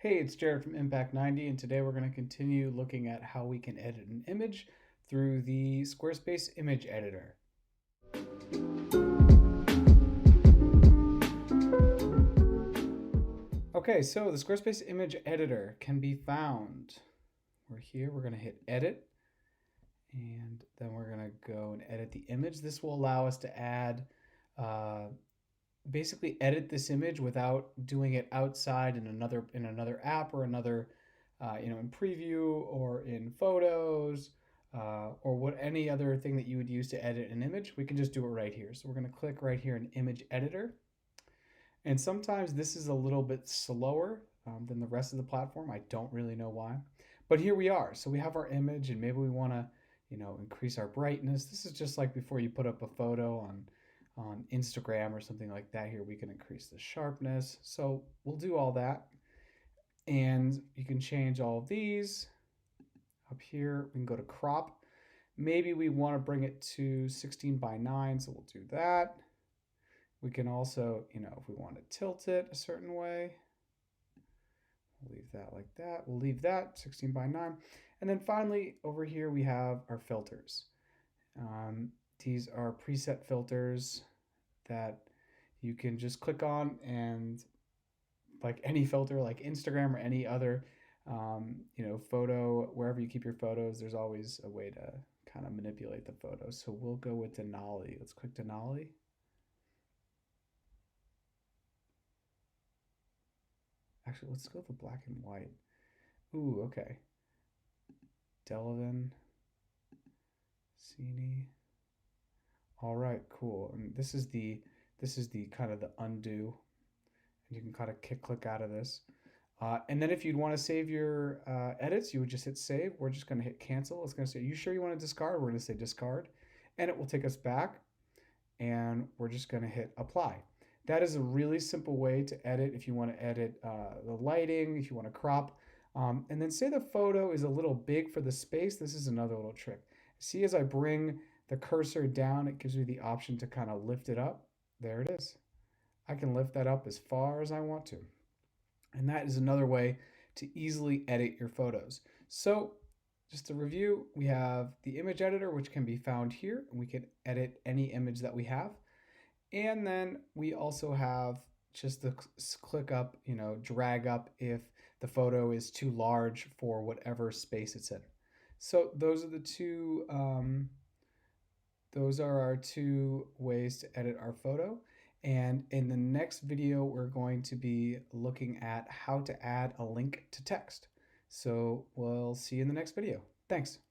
Hey, it's Jared from Impact 90, and today we're going to continue looking at how we can edit an image through the Squarespace image editor. Okay, so the Squarespace image editor can be found. We're here, we're going to hit edit, and then we're going to go and edit the image. This will allow us to add, uh, basically edit this image without doing it outside in another app or another in preview or in photos or what any other thing that you would use to edit an image. We can just do it right here. So we're going to click right here in image editor, and sometimes this is a little bit slower than the rest of the platform. I don't really know why, but here we are. So we have our image, and maybe we want to increase our brightness. This is just like before you put up a photo on Instagram or something like that. Here we can increase the sharpness. So we'll do all that. And you can change all of these. Up here, we can go to crop. Maybe we want to bring it to 16 by 9, so we'll do that. We can also, if we want to tilt it a certain way, we'll leave that like that. We'll leave that 16 by 9. And then finally, over here, we have our filters. These are preset filters that you can just click on, and like any filter, like Instagram or any other, photo, wherever you keep your photos, there's always a way to kind of manipulate the photos. So we'll go with Denali. Let's click Denali. Actually, let's go with the black and white. Ooh, okay. Delavan, Cine. All right, cool. And this is the kind of the undo, and you can kind of click out of this. And then if you'd want to save your edits, you would just hit save. We're just going to hit cancel. It's going to say, you sure you want to discard? We're going to say discard, and it will take us back, and we're just going to hit apply. That is a really simple way to edit if you want to edit the lighting, if you want to crop. And then say the photo is a little big for the space. This is another little trick. See, as I bring the cursor down, it gives me the option to kind of lift it up. There it is. I can lift that up as far as I want to. And that is another way to easily edit your photos. So just to review, we have the image editor, which can be found here, and we can edit any image that we have. And then we also have just the click up, drag up if the photo is too large for whatever space it's in. So those are our two ways to edit our photo. And in the next video, we're going to be looking at how to add a link to text. So we'll see you in the next video. Thanks.